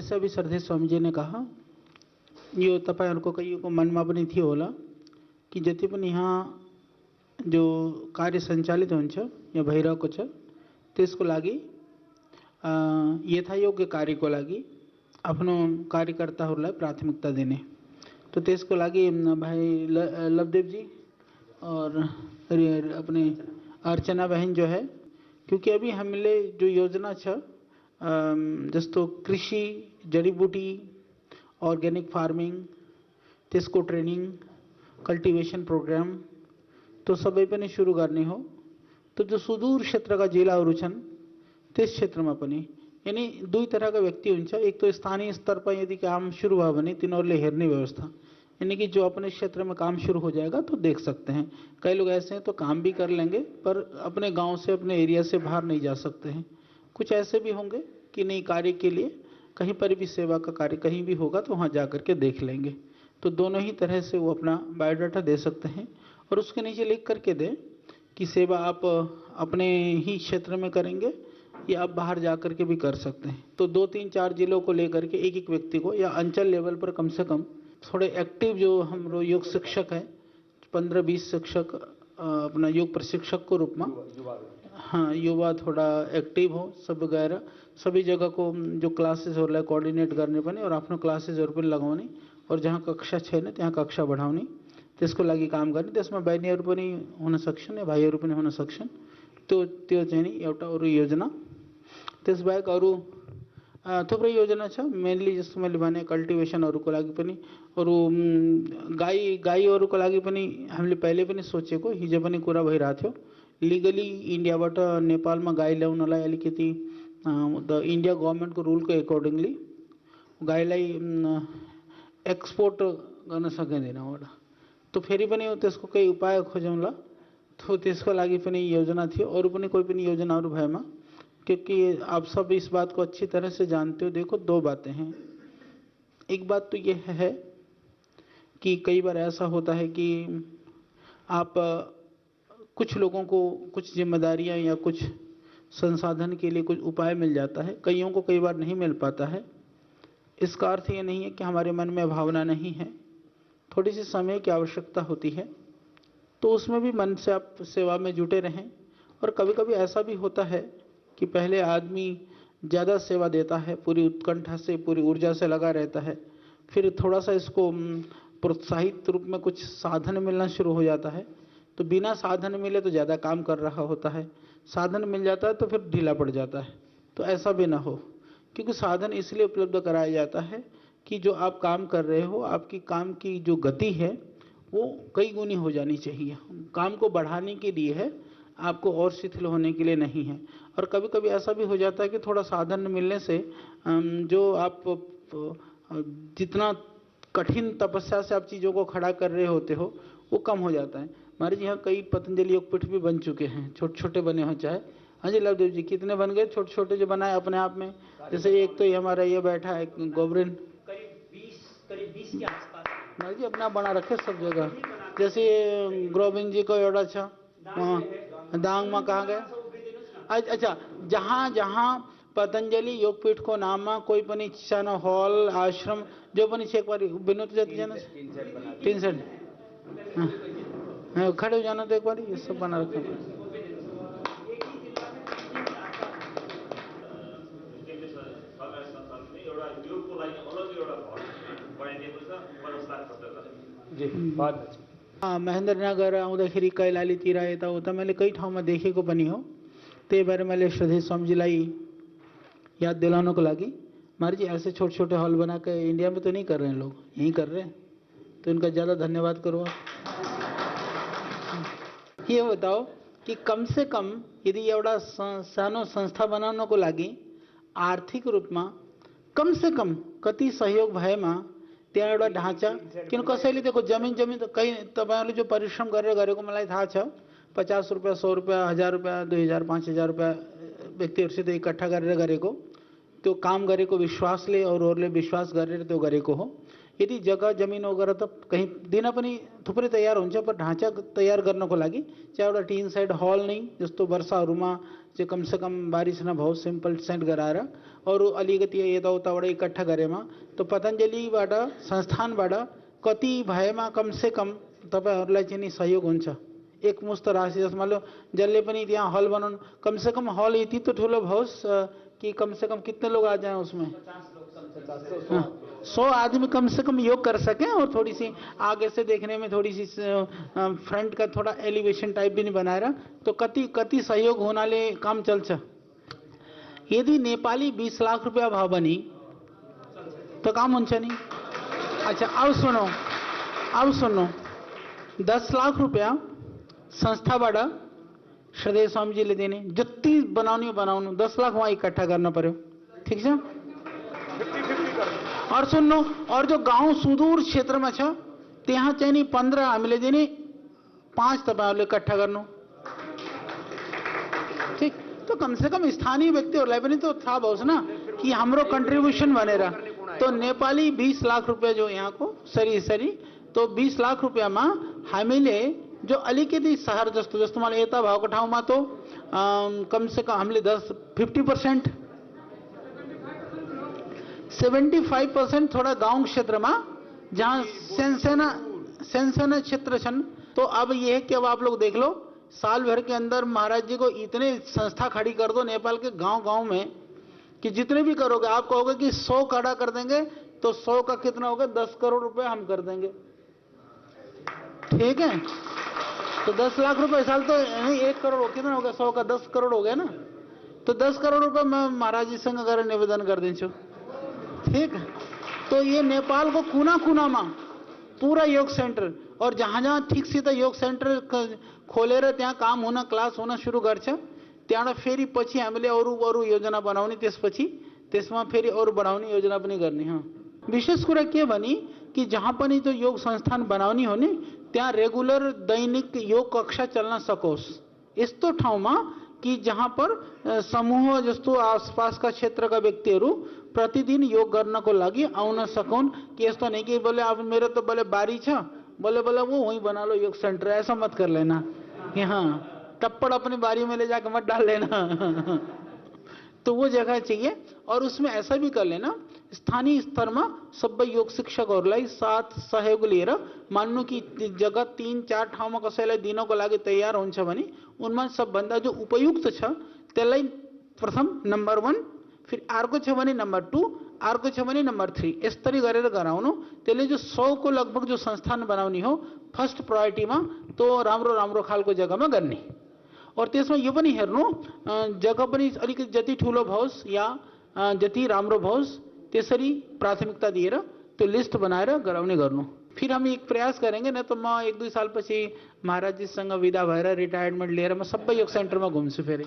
जैसे अभी श्रद्धेय स्वामी जी ने कहा, यो तपाईहरुको कहियोको मनमा पनि थियो होला कि जति पनि यहाँ जो कार्य सञ्चालित हुन्छ या भइरहेको छ त्यसको लागि यथायोग्य कार्यको लागि आफ्नो कार्यकर्ताहरूलाई प्राथमिकता दिने। तो त्यसको लागि भाई लवदेव जी और अपने अर्चना बहन जो है, क्योंकि अभी हामीले जो योजना छ जस्तो कृषि, जडीबुटी, ऑर्गेनिक फार्मिंग, त्यसको ट्रेनिंग, कल्टिवेशन प्रोग्राम तो सबै पनि सुरु गर्ने हो। तो जो सुदूर क्षेत्रका जिल्लाहरू छन् त्यस क्षेत्रमा पनि यानी दुई तरहका व्यक्ति हुन्छ। एक तो स्थानीय स्तर पर यदि काम शुरू भयो भने तिनीहरूले हेर्ने व्यवस्था, यानी कि जो अपने क्षेत्र में काम शुरू हो जाएगा तो देख सकते हैं। कई लोग ऐसे हैं तो काम भी कर लेंगे पर अपने गांव से, अपने एरिया से बाहर नहीं जा सकते हैं। कुछ ऐसे भी होंगे कि नहीं, कार्य के लिए कहीं पर भी सेवा का कार्य कहीं भी होगा तो वहाँ जा कर के देख लेंगे। तो दोनों ही तरह से वो अपना बायोडाटा दे सकते हैं और उसके नीचे लिख करके दें कि सेवा आप अपने ही क्षेत्र में करेंगे या आप बाहर जा कर के भी कर सकते हैं। तो 2, 3, 4 जिलों को लेकर के एक एक व्यक्ति को या अंचल लेवल पर कम से कम थोड़े एक्टिव जो हम योग शिक्षक हैं 15-20 शिक्षक अपना योग प्रशिक्षक को रूप में, हाँ युवा थोड़ा एक्टिव हो सब वगैरह सभी जगह को जो क्लासेस हो रहा कोऑर्डिनेट गर्ने पनि और आफ्नो क्लासेसहरु पनि लगाउने और जहाँ कक्षा छैन त्यहाँ कक्षा बढाउने, त्यसको लागि काम गर्ने। त्यसमा बहिनीहरु पनि हुन सक्छन् या भाइहरु पनि हुन सक्छन्। त्यो चाहिँ नि एउटा अरु योजना। त्यसबाहेक अरु थुप्रै योजना छ। मेनली जस्तो मैले भने कल्टिवेशनहरुको लागि पनि अरु गाईहरुको लागि पनि हामीले पहिले पनि सोचेको, हिजो पनि कुरा भइरहेको थियो। लिगली इन्डियाबाट नेपालमा गाई ल्याउनलाई अलिकति द इन्डिया गभर्नमेन्टको रुलको एकर्डिङली गाईलाई एक्सपोर्ट गर्न सकिँदैन होला। तो फेरि पनि त्यसको केही उपाय खोजौँला। तो त्यसको लागि पनि योजना थियो। अरु पनि कोही पनि योजनाहरु भएमा, क्योंकि आप सब इस बात को अच्छी तरह से जानते हो। देखो 2 बातें हैं। एक बात तो ये है कि कई बार ऐसा होता है कि आप कुछ लोगों को कुछ जिम्मेदारियां या कुछ संसाधन के लिए कुछ उपाय मिल जाता है, कईयों को कई बार नहीं मिल पाता है। इसका अर्थ ये नहीं है कि हमारे मन में भावना नहीं है, थोड़ी सी समय की आवश्यकता होती है। तो उसमें भी मन से आप सेवा में जुटे रहें। और कभी कभी ऐसा भी होता है कि पहले आदमी ज़्यादा सेवा देता है, पूरी उत्कंठा से, पूरी ऊर्जा से लगा रहता है, फिर थोड़ा सा इसको प्रोत्साहित रूप में कुछ साधन मिलना शुरू हो जाता है। तो बिना साधन मिले तो ज़्यादा काम कर रहा होता है, साधन मिल जाता है तो फिर ढीला पड़ जाता है। तो ऐसा भी ना हो, क्योंकि साधन इसलिए उपलब्ध कराया जाता है कि जो आप काम कर रहे हो, आपकी काम की जो गति है वो कई गुनी हो जानी चाहिए। काम को बढ़ाने के लिए है, आपको और शिथिल होने के लिए नहीं है। और कभी कभी ऐसा भी हो जाता है कि थोड़ा साधन मिलने से जो आप जितना कठिन तपस्या से आप चीज़ों को खड़ा कर रहे होते हो वो कम हो जाता है। हमारे यहाँ कई पतंजलि योगपीठ भी बन चुके हैं, छोटे छोटे बने हो चाहे। हाँ जी लवदेव जी, कितने बन गए छोटे छोटे जो बनाए अपने आप में? जैसे एक तो ये हमारा ये बैठा है गोबरिन, करीब 20 के आसपास हाँ जी अपना बना रखे सब जगह। जैसे गोविंद जी को एउटा छ वहाँ दांग में कहाँ गए? अच्छा, जहाँ जहाँ पतंजलि योगपीठ को नाम में कोई पनि सानो हॉल आश्रम जो पनि छ एक बार विनोद जाति जाना 3 सेट खड़े हो जाना तो एक बार ये सब बना रखे। हाँ, महेन्द्रनगर आउँदाखेरि कैलालीतिर यताउता मैले कई ठाउँमा देखेको पनि हो। त्यही भएर मैले श्रद्धेय स्वामीजीलाई याद दिलाउनको लागि, महाराज जी ऐसे छोटे छोटे हॉल बना के इंडिया में तो नहीं कर रहे हैं लोग, यहीं कर रहे हैं, तो इनका ज़्यादा धन्यवाद करो आप। ये बताओ कि कम से कम यदि एउटा सानो संस्था बनाउनको लागि आर्थिक रूपमा कम से कम कति सहयोग भएमा त्यहाँ एउटा ढाँचा, किन कसैले देखो जमिन त कहीं तपाईहरुले जो परिश्रम गरेर गरेको मलाई थाहा छ। 50 रुपैयाँ, 100 रुपैयाँ, 1000 रुपैयाँ, 2000, 5000 रुपैयाँ व्यक्तिहरुसित इकट्ठा गरेर गरेको, त्यो काम गरेको विश्वासले अरूहरूले विश्वास गरेर त्यो गरेको हो। यदि जग्गा जमिन वगैरह त कहीं दिन पनि थुप्रै तयार हुन्छ, पर ढाँचा तयार गर्नको लागि चाहिँ एउटा टिन सेड हल नै जस्तो वर्षाहरुमा जे कम से कम बारिश ना बहुत सिंपल सेंट करा रहा और अलिकति यताउताबाट इकट्ठा गरेमा तो पतञ्जलिबाट संस्थानबाट कति भएमा कम से कम तपाईहरुलाई चाहिँ नि सहयोग हुन्छ। एक मुस्त राशि जसमा लो जसले पनि त्यहाँ हल बनाउनु कम से कम हल यति तो ठुलो भओस् कि कम से कम कितने लोग आ जाएं उसमें 100 आदमी कम से कम योग कर सकें और थोड़ी सी आगे से देखने में थोड़ी सी फ्रंट का थोड़ा एलिवेशन टाइप भी नहीं बना रहा तो कति सहयोग होनाले काम चल्छ। यदि नेपाली 20 लाख रुपया भाव बनी तो काम हुन्छ नि। अच्छा अब सुनो 10 लाख रुपया संस्थाबाट श्रद्धेय स्वामीजीले दिने जति बनाउनु 10 लाख वहाँ इकट्ठा गर्न पर्यो। ठीक छ। और सुन्नु और जो गाउँ सुदूर क्षेत्रमा छ त्यहाँ चाहिँ नि 15 हामीले दिने 5 तपाईहरुले इकट्ठा गर्नु। ठीक तो कम से कम स्थानीय व्यक्तिहरूलाई पनि तो थाहा होस् न कि हाम्रो कन्ट्रिब्युसन भनेर। तो नेपाली 20 लाख रुपया जो यहाँ को सरी तो 20 लाख रुपयामा हामीले जो अलिकति शहर जस्तो मलाई यता भएको ठाउँमा तो कम से कम हामीले 50% 75% थोड़ा गांव क्षेत्र में जहाँ सेंसेना क्षेत्र छन। तो अब ये है कि अब आप लोग देख लो साल भर के अंदर महाराज जी को इतने संस्था खड़ी कर दो नेपाल के गांव में कि जितने भी करोगे आप कहोगे कि 100 खड़ा कर देंगे तो 100 का कितना होगा 10 करोड़ रुपए हम कर देंगे। ठीक है तो 10 लाख रुपए साल तो नहीं 1 करोड़ कितना हो गया 100 का 10 करोड़ हो गया ना। तो 10 करोड़ रुपए मैं महाराज जी संग अगर निवेदन कर दीछु। ठीक तो ये नेपाल को कुना में पूरा योग सेंटर और जहाँ ठीक सित योग सेंटर खोलेर त्यहाँ काम होना क्लास होना शुरू गर्छ त्यहाँबाट फेरि पछि हामीले अरु योजना बनाउने त्यसमा फेरि अरु बढाउने योजना पनि गर्ने। विशेष कुरा के भनी कि जहाँ पनि तो योग संस्थान बनाउने हो नि त्यहाँ रेगुलर दैनिक योग कक्षा चल्न सकोस्। यस्तो ठाउँमा कि जहाँ पर समूह जस्तो आसपासका क्षेत्रका व्यक्तिहरू प्रतिदिन योग गर्नको लागि आउन सकुन् कि यस्तो नहीं कि बोले अब मेरो तो बोले बारी छ बोले वो वहीं बना लो योग सेंटर। ऐसा मत कर लेना कि हाँ टप्पड़ अपनी बारी में ले जाकर मत डाल लेना। तो वो जगह चाहिए और उसमें ऐसा भी कर लेना स्थानीय स्तर में सबै योग शिक्षकहरूलाई साथ सहयोग लिएर मान्नु कि जगह 3-4 ठाउँमा कसैलाई दिनको लागि तयार हुन्छ भने उनमा सबभन्दा जो उपयुक्त छ त्यसलाई प्रथम नम्बर 1 फिर अर्को छ भने नम्बर 2 अर्को छ भने नम्बर 3 यसरी गरेर गराउनु। त्यसले जो 100 को लगभग जो संस्थान बनाउने हो फर्स्ट प्रायोरिटीमा तो राम्रो खालको जग्गामा गर्ने और त्यसमा यो पनि हेर्नु जग्गा पनि अलिकति जति ठुलो भओस् या जति राम्रो भओस् त्यसरी प्राथमिकता दिएर त्यो लिस्ट बनाएर गराउने गर्नु। फिर हम एक प्रयास करेंगे न तो म 1-2 साल पछि महाराज जी सँग विदा भएर रिटायरमेन्ट लिएर म सबै योग सेन्टरमा घुम्छु फेरि।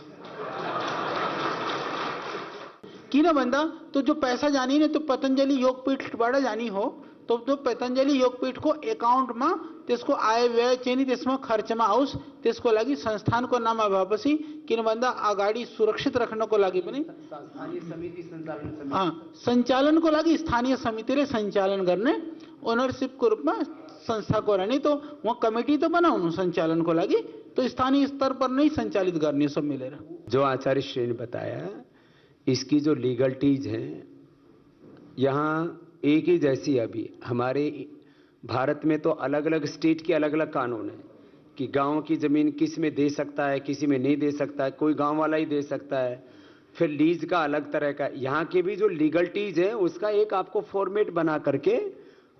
किन भन्दा तो जो पैसा जानी ने तो पतंजलि योगपीठबाट जानी हो तो पतंजलि योगपीठ को अकाउंट में त्यसको आय व्यय चाहिँ त्यसमा खर्चमा आओस् त्यसको लागि संस्थानको नाम भएपछि किन भन्दा अगाडि सुरक्षित राख्नको लागि पनि सञ्चालनको लागि स्थानीय समितिले सञ्चालन गर्ने ओनरशिपको रूपमा संस्थाको रहने। तो वहाँ कमेटी तो बनाउनु सञ्चालनको लागि तो स्थानीय स्तर पर नहीं संचालित गर्ने सब मिलेर। जो आचार्य श्री ने बताया इसकी जो लीगलिटीज है यहाँ एक ही जैसी अभी हमारे भारत में तो अलग अलग स्टेट के अलग अलग कानून है कि गांव की जमीन किस में दे सकता है किसी में नहीं दे सकता है, कोई गांव वाला ही दे सकता है। फिर लीज का अलग तरह का यहाँ के भी जो लीगलिटीज है उसका एक आपको फॉर्मेट बना करके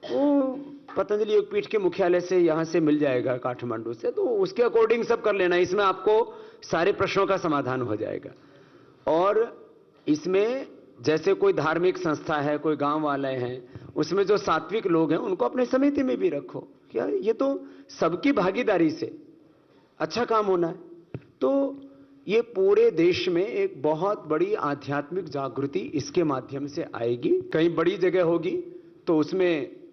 वो पतंजलि योगपीठ के मुख्यालय से यहाँ से मिल जाएगा काठमांडू से, तो उसके अकॉर्डिंग सब कर लेना। इसमें आपको सारे प्रश्नों का समाधान हो जाएगा। और इसमें जैसे कोई धार्मिक संस्था है कोई गांव वाले हैं उसमें जो सात्विक लोग हैं उनको अपने समिति में भी रखो। क्या ये तो सबकी भागीदारी से अच्छा काम होना है। तो ये पूरे देश में एक बहुत बड़ी आध्यात्मिक जागृति इसके माध्यम से आएगी। कहीं बड़ी जगह होगी तो उसमें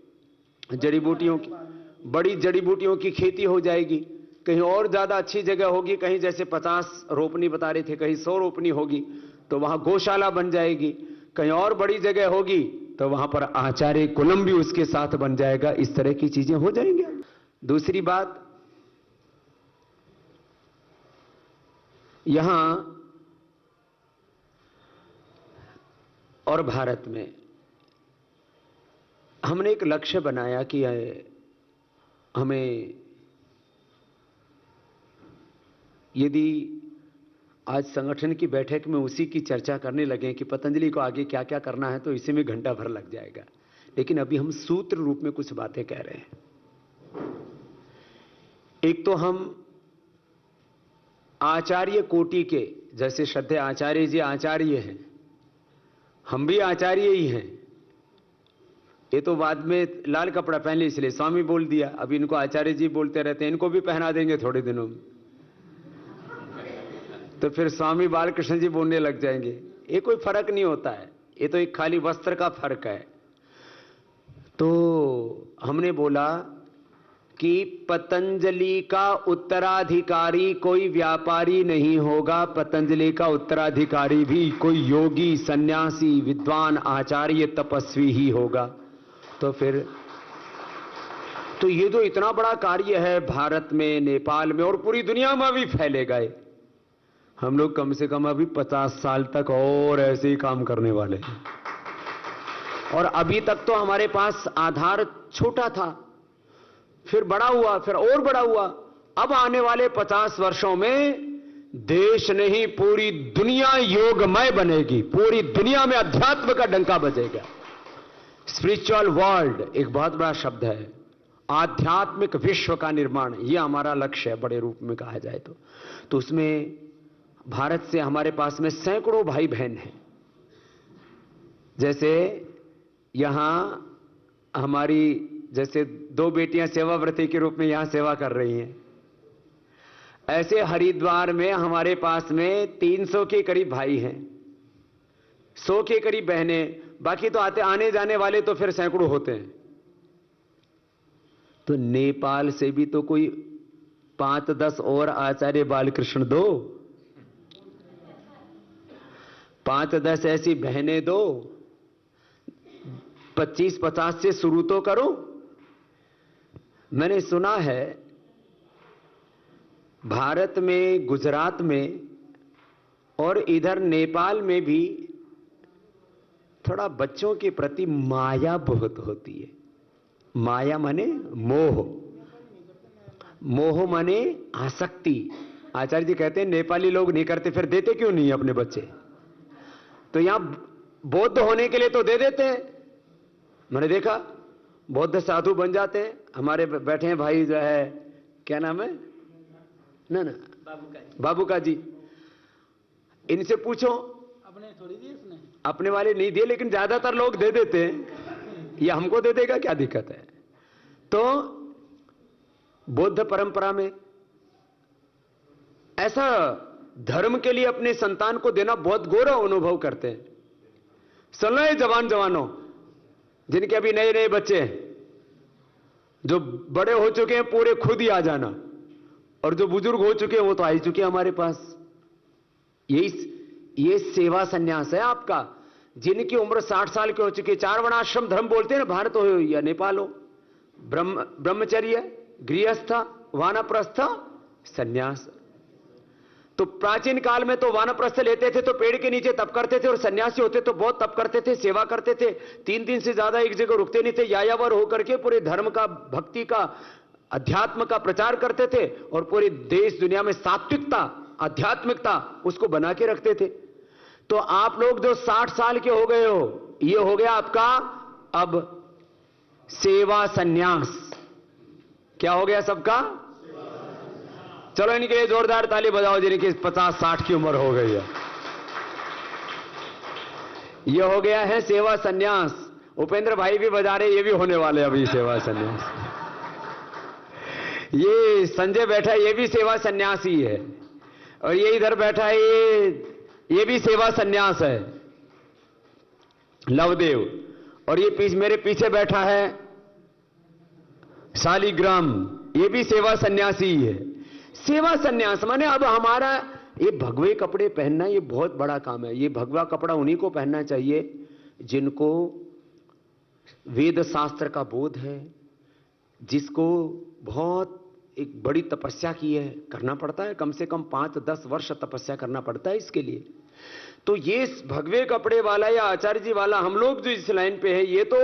बड़ी जड़ी बूटियों की खेती हो जाएगी, कहीं और ज्यादा अच्छी जगह होगी, कहीं जैसे 50 रोपनी बता रहे थे कहीं 100 रोपनी होगी तो वहां गौशाला बन जाएगी, कहीं और बड़ी जगह होगी तो वहां पर आचार्य कुलम भी उसके साथ बन जाएगा। इस तरह की चीजें हो जाएंगी। दूसरी बात, यहां और भारत में हमने एक लक्ष्य बनाया कि हमें यदि आज संगठन की बैठक में उसी की चर्चा करने लगे कि पतंजलि को आगे क्या क्या करना है तो इसी में घंटा भर लग जाएगा, लेकिन अभी हम सूत्र रूप में कुछ बातें कह रहे हैं। एक तो हम आचार्य कोटि के, जैसे श्रद्धेय आचार्य जी आचार्य हैं, हम भी आचार्य ही हैं। ये तो बाद में लाल कपड़ा पहन लिया इसलिए स्वामी बोल दिया, अभी इनको आचार्य जी बोलते रहते हैं, इनको भी पहना देंगे थोड़े दिनों में, तो फिर स्वामी बालकृष्ण जी बोलने लग जाएंगे। ये कोई फर्क नहीं होता है, ये तो एक खाली वस्त्र का फर्क है। तो हमने बोला कि पतंजलि का उत्तराधिकारी कोई व्यापारी नहीं होगा, पतंजलि का उत्तराधिकारी भी कोई योगी, सन्यासी, विद्वान, आचार्य, तपस्वी ही होगा। तो फिर तो ये जो इतना बड़ा कार्य है भारत में, नेपाल में और पूरी दुनिया में भी फैलेगा, हम लोग कम से कम अभी 50 साल तक और ऐसे ही काम करने वाले हैं। और अभी तक तो हमारे पास आधार छोटा था, फिर बड़ा हुआ, फिर और बड़ा हुआ। अब आने वाले 50 वर्षों में देश नहीं पूरी दुनिया योगमय बनेगी, पूरी दुनिया में अध्यात्म का डंका बजेगा। स्पिरिचुअल वर्ल्ड एक बहुत बड़ा शब्द है, आध्यात्मिक विश्व का निर्माण, यह हमारा लक्ष्य है बड़े रूप में कहा जाए तो उसमें भारत से हमारे पास में सैकड़ों भाई बहन हैं। जैसे यहां हमारी जैसे 2 बेटियां सेवाव्रती के रूप में यहां सेवा कर रही हैं, ऐसे हरिद्वार में हमारे पास में 300 के करीब भाई हैं, 100 के करीब बहनें, बाकी तो आने जाने वाले तो फिर सैकड़ों होते हैं। तो नेपाल से भी तो कोई 5-10 और आचार्य बालकृष्ण दो, 5-10 ऐसी बहनें दो, 25-50 से शुरू तो करो। मैंने सुना है भारत में, गुजरात में और इधर नेपाल में भी थोड़ा बच्चों के प्रति माया बहुत होती है। माया माने मोह, मोह माने आसक्ति। आचार्य जी कहते हैं नेपाली लोग नहीं करते, फिर देते क्यों नहीं अपने बच्चे? तो यहां बौद्ध होने के लिए तो दे देते हैं। मैंने देखा बौद्ध साधु बन जाते हैं। हमारे बैठे हैं भाई, जो है क्या नाम है, ना बाबू का जी, इनसे पूछो। अपने थोड़ी दिए उसने, अपने वाले नहीं दिए, लेकिन ज्यादातर लोग दे देते हैं। ये हमको दे देगा, क्या दिक्कत है? तो बौद्ध परंपरा में ऐसा धर्म के लिए अपने संतान को देना बहुत गौरव अनुभव करते हैं। सुन लो जवानों, जिनके अभी नए नए बच्चे हैं, जो बड़े हो चुके हैं पूरे खुद ही आ जाना, और जो बुजुर्ग हो चुके हैं वो तो आ ही चुके हैं हमारे पास। ये सेवा संन्यास है आपका। जिनकी उम्र 60 साल की हो चुकी है, 4 वर्णाश्रम धर्म बोलते हैं ना, भारत हो या नेपाल हो, ब्रह्मचर्य, गृहस्थ, वानप्रस्थ, संन्यास। तो प्राचीन काल में तो वानप्रस्थ लेते थे तो पेड़ के नीचे तप करते थे, और सन्यासी होते तो बहुत तप करते थे, सेवा करते थे, 3 दिन से ज्यादा एक जगह रुकते नहीं थे, यायावर होकर के पूरे धर्म का, भक्ति का, अध्यात्म का प्रचार करते थे, और पूरे देश दुनिया में सात्विकता, आध्यात्मिकता उसको बना के रखते थे। तो आप लोग जो 60 साल के हो गए हो, ये हो गया आपका अब सेवा संन्यास। क्या हो गया सबका? चलो इनके लिए जोरदार ताली बजाओ जिनकी 50-60 की उम्र हो गई है। ये हो गया है सेवा संन्यास। उपेंद्र भाई भी बजा रहे, ये भी होने वाले अभी सेवा संन्यास। ये संजय बैठा है, ये भी सेवा संन्यासी है, और ये इधर बैठा है, ये भी सेवा संन्यास है, लवदेव। और ये मेरे पीछे बैठा है शालिग्राम, ये भी सेवा संन्यासी है। सेवा संन्यास माने अब हमारा ये भगवे कपड़े पहनना ये बहुत बड़ा काम है। ये भगवा कपड़ा उन्हीं को पहनना चाहिए जिनको वेद शास्त्र का बोध है, जिसको बहुत एक बड़ी तपस्या की है, करना पड़ता है, कम से कम 5-10 वर्ष तपस्या करना पड़ता है इसके लिए। तो ये भगवे कपड़े वाला या आचार्य जी वाला हम लोग जो इस लाइन पे है, ये तो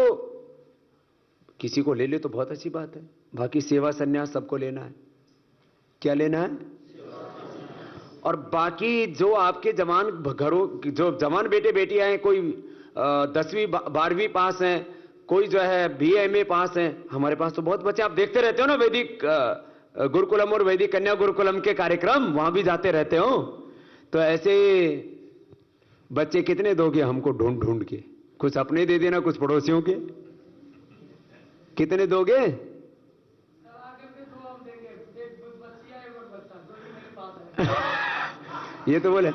किसी को ले ले तो बहुत अच्छी बात है। बाकी सेवा संन्यास सबको लेना है। क्या लेना है? और बाकी जो आपके जवान घरों, जो जवान बेटे बेटियां हैं, कोई 10वीं 12वीं पास हैं, कोई जो है BA MA पास हैं। हमारे पास तो बहुत बच्चे, आप देखते रहते हो ना वैदिक गुरुकुलम और वैदिक कन्या गुरुकुलम के कार्यक्रम, वहां भी जाते रहते हो। तो ऐसे बच्चे कितने दोगे हमको ढूंढ ढूंढ के? कुछ अपने दे देना, कुछ पड़ोसियों के। कितने दोगे? ये तो बोले।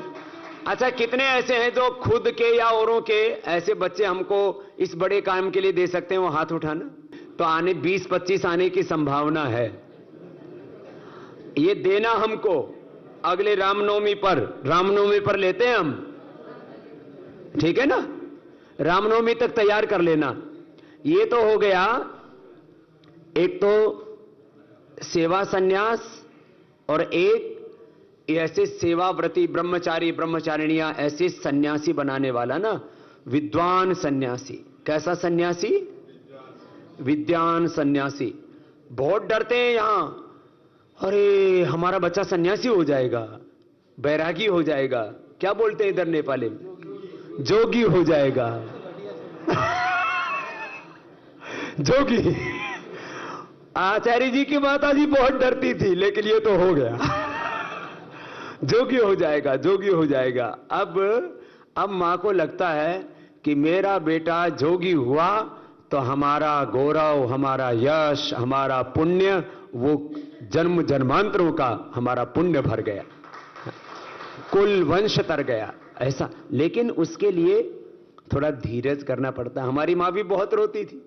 अच्छा, कितने ऐसे हैं जो खुद के या औरों के ऐसे बच्चे हमको इस बड़े काम के लिए दे सकते हैं? वो हाथ उठाना। तो आने 20-25 आने की संभावना है। ये देना हमको अगले रामनवमी पर लेते हैं हम, ठीक है ना? रामनवमी तक तैयार कर लेना। ये तो हो गया, एक तो सेवा संन्यास, और एक ऐसे सेवाव्रती ब्रह्मचारी ब्रह्मचारिणियां, ऐसे सन्यासी बनाने वाला ना, विद्वान सन्यासी। कैसा सन्यासी? विद्वान सन्यासी। बहुत डरते हैं यहां, अरे हमारा बच्चा सन्यासी हो जाएगा, बैरागी हो जाएगा। क्या बोलते हैं इधर नेपाली में? जोगी हो जाएगा। जोगी। आचार्य जी की माता जी बहुत डरती थी, लेकिन ये तो हो गया। जोगी हो जाएगा, जोगी हो जाएगा। अब मां को लगता है कि मेरा बेटा जोगी हुआ तो हमारा गौरव, हमारा यश, हमारा पुण्य, वो जन्म जन्मांतरों का हमारा पुण्य भर गया, कुल वंश तर गया, ऐसा। लेकिन उसके लिए थोड़ा धीरज करना पड़ता है। हमारी मां भी बहुत रोती थी,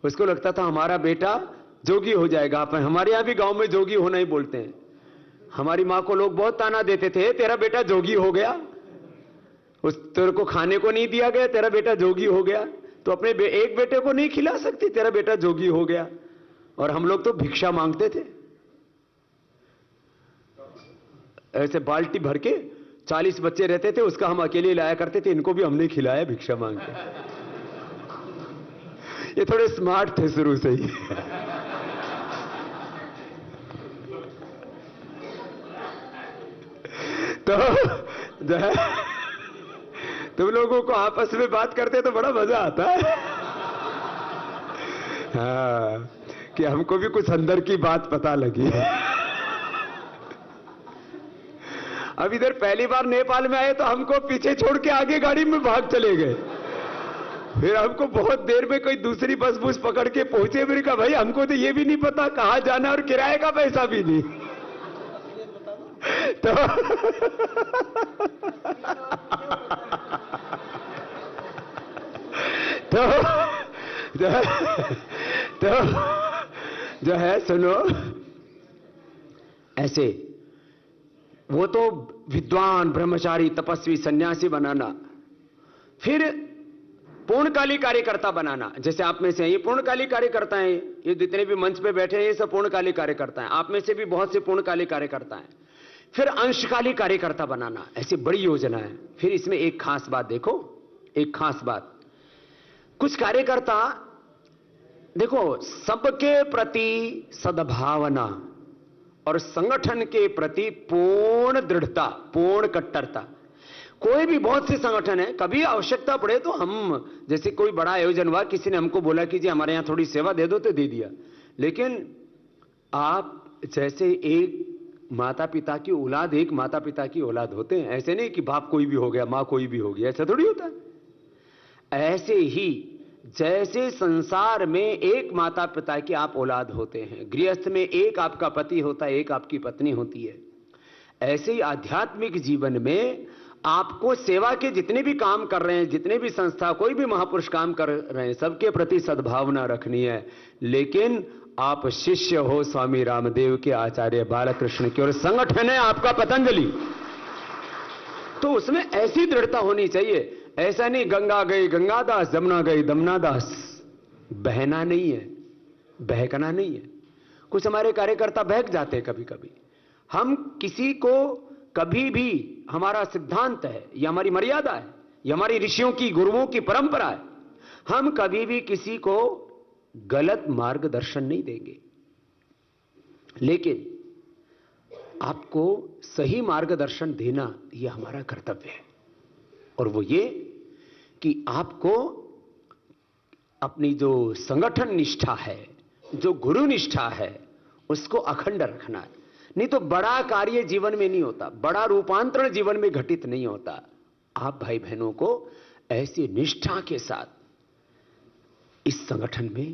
उसको लगता था हमारा बेटा जोगी हो जाएगा। हमारे यहां भी गांव में जोगी होना ही बोलते हैं। हमारी मां को लोग बहुत ताना देते थे, तेरा बेटा जोगी हो गया, उस तेरे को खाने को नहीं दिया गया, तेरा बेटा जोगी हो गया, तो अपने एक बेटे को नहीं खिला सकती, तेरा बेटा जोगी हो गया। और हम लोग तो भिक्षा मांगते थे, ऐसे बाल्टी भर के 40 बच्चे रहते थे, उसका हम अकेले लाया करते थे। इनको भी हमने खिलाया भिक्षा मांग के। ये थोड़े स्मार्ट थे शुरू से ही। तो जो है, तुम लोगों को आपस में बात करते तो बड़ा मजा आता है। हाँ, कि हमको भी कुछ अंदर की बात पता लगी। अब इधर पहली बार नेपाल में आए तो हमको पीछे छोड़ के आगे गाड़ी में भाग चले गए। फिर हमको बहुत देर में कोई दूसरी बस बुस पकड़ के पहुंचे। मेरे कहा भाई हमको तो ये भी नहीं पता कहां जाना, और किराए का पैसा भी नहीं। तो जो है सुनो, ऐसे वो तो विद्वान ब्रह्मचारी तपस्वी सन्यासी बनाना। फिर पूर्णकाली कार्यकर्ता बनाना। जैसे आप में से ये पूर्णकाली कार्यकर्ता हैं, ये जितने भी मंच पे बैठे हैं ये सब पूर्णकाली कार्यकर्ता हैं। आप में से भी बहुत से पूर्णकाली कार्यकर्ता हैं। फिर अंशकाली कार्यकर्ता बनाना, ऐसी बड़ी योजना है। फिर इसमें एक खास बात देखो, एक खास बात, कुछ कार्यकर्ता देखो, सबके प्रति सद्भावना और संगठन के प्रति पूर्ण दृढ़ता, पूर्ण कट्टरता। कोई भी बहुत से संगठन है, कभी आवश्यकता पड़े तो हम, जैसे कोई बड़ा आयोजन हुआ, किसी ने हमको बोला कि जी हमारे यहां थोड़ी सेवा दे दो, तो दे दिया। लेकिन आप जैसे एक माता पिता की औलाद, एक माता पिता की औलाद होते हैं, ऐसे नहीं कि बाप कोई भी हो गया, मां कोई भी हो गया, ऐसा थोड़ी होता है। ऐसे ही जैसे संसार में एक माता पिता की आप औलाद होते हैं, गृहस्थ में एक आपका पति होता है, एक आपकी पत्नी होती है, ऐसे ही आध्यात्मिक जीवन में आपको सेवा के जितने भी काम कर रहे हैं, जितने भी संस्था, कोई भी महापुरुष काम कर रहे हैं, सबके प्रति सद्भावना रखनी है। लेकिन आप शिष्य हो स्वामी रामदेव के, आचार्य बालकृष्ण के, और संगठन है आपका पतंजलि, तो उसमें ऐसी दृढ़ता होनी चाहिए। ऐसा नहीं गंगा गई गंगादास, जमुना गई दमनादास, बहना नहीं है, बहकना नहीं है। कुछ हमारे कार्यकर्ता बहक जाते हैं कभी कभी। हम किसी को कभी भी, हमारा सिद्धांत है, ये हमारी मर्यादा है, ये हमारी ऋषियों की, गुरुओं की परंपरा है, हम कभी भी किसी को गलत मार्गदर्शन नहीं देंगे, लेकिन आपको सही मार्गदर्शन देना यह हमारा कर्तव्य है। और वो ये कि आपको अपनी जो संगठन निष्ठा है, जो गुरु निष्ठा है, उसको अखंड रखना है। नहीं तो बड़ा कार्य जीवन में नहीं होता, बड़ा रूपांतरण जीवन में घटित नहीं होता। आप भाई बहनों को ऐसी निष्ठा के साथ इस संगठन में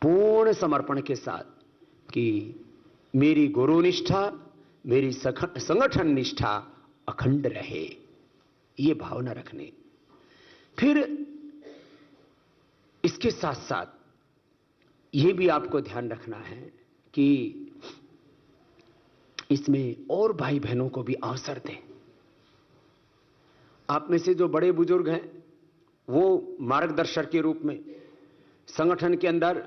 पूर्ण समर्पण के साथ कि मेरी गुरु निष्ठा, मेरी संगठन निष्ठा अखंड रहे, ये भावना रखने। फिर इसके साथ साथ यह भी आपको ध्यान रखना है कि इसमें और भाई बहनों को भी अवसर दें। आप में से जो बड़े बुजुर्ग हैं वो मार्गदर्शक के रूप में, संगठन के अंदर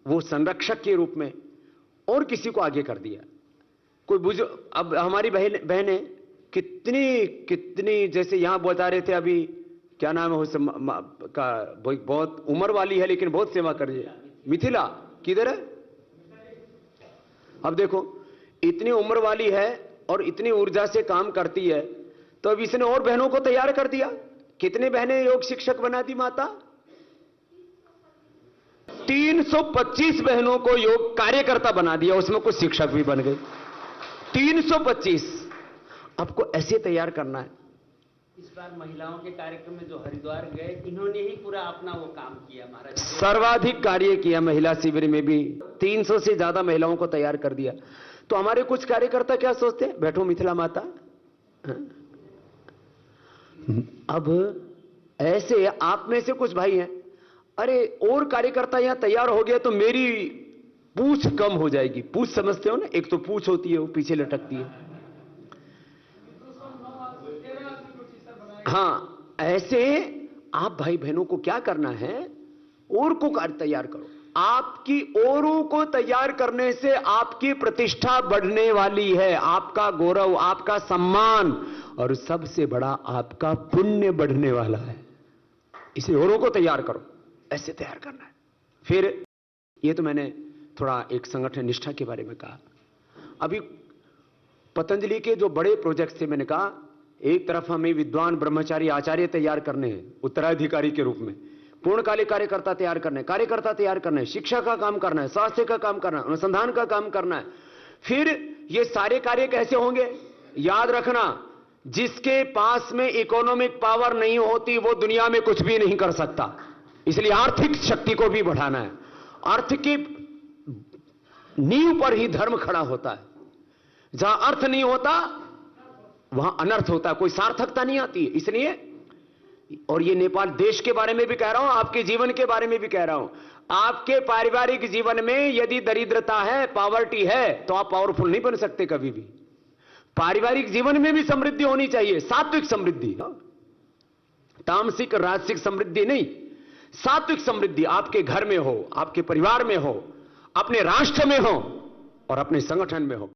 वो संरक्षक के रूप में और किसी को आगे कर दिया। कोई बुजुर्ग, अब हमारी बहनें कितनी कितनी, जैसे यहां बता रहे थे अभी, क्या नाम है का, बहुत उम्र वाली है लेकिन बहुत सेवा कर रही है, मिथिला किधर है? अब देखो इतनी उम्र वाली है और इतनी ऊर्जा से काम करती है, तो अब इसने और बहनों को तैयार कर दिया। कितने बहनें योग शिक्षक बना दी माता? 325 बहनों को योग कार्यकर्ता बना दिया, उसमें कुछ शिक्षक भी बन गए। 325 आपको ऐसे तैयार करना है। इस बार महिलाओं के कार्यक्रम में जो हरिद्वार गए, इन्होंने ही पूरा अपना वो काम किया महाराज। सर्वाधिक कार्य किया महिला शिविर में भी, 300 से ज्यादा महिलाओं को तैयार कर दिया। तो हमारे कुछ कार्यकर्ता क्या सोचते हैं, बैठो मिथिला माता। अब ऐसे आप में से कुछ भाई हैं, अरे और कार्यकर्ता यहां तैयार हो गया तो मेरी पूछ कम हो जाएगी। पूछ समझते हो ना, एक तो पूछ होती है वो पीछे लटकती है। हाँ, ऐसे आप भाई बहनों को क्या करना है, और को तैयार करो। आपकी औरों को तैयार करने से आपकी प्रतिष्ठा बढ़ने वाली है, आपका गौरव, आपका सम्मान, और सबसे बड़ा आपका पुण्य बढ़ने वाला है। इसे औरों को तैयार करो, ऐसे तैयार करना है। फिर ये तो मैंने थोड़ा एक संगठन निष्ठा के बारे में कहा। अभी पतंजलि के जो बड़े प्रोजेक्ट थे, मैंने कहा एक तरफ हमें विद्वान ब्रह्मचारी आचार्य तैयार करने हैं उत्तराधिकारी के रूप में, पूर्णकालिक कार्यकर्ता तैयार करने, कार्यकर्ता तैयार करने, शिक्षा का काम करना है, स्वास्थ्य का काम करना है, अनुसंधान का काम करना है। फिर ये सारे कार्य कैसे होंगे? याद रखना, जिसके पास में इकोनॉमिक पावर नहीं होती वो दुनिया में कुछ भी नहीं कर सकता। इसलिए आर्थिक शक्ति को भी बढ़ाना है। अर्थ की नींव पर ही धर्म खड़ा होता है। जहां अर्थ नहीं होता वहां अनर्थ होता है, कोई सार्थकता नहीं आती है। इसलिए, और ये नेपाल देश के बारे में भी कह रहा हूं, आपके जीवन के बारे में भी कह रहा हूं, आपके पारिवारिक जीवन में यदि दरिद्रता है, पॉवर्टी है, तो आप पावरफुल नहीं बन सकते कभी भी। पारिवारिक जीवन में भी समृद्धि होनी चाहिए, सात्विक समृद्धि, तामसिक राजसिक समृद्धि नहीं, सात्विक समृद्धि आपके घर में हो, आपके परिवार में हो, अपने राष्ट्र में हो और अपने संगठन में हो।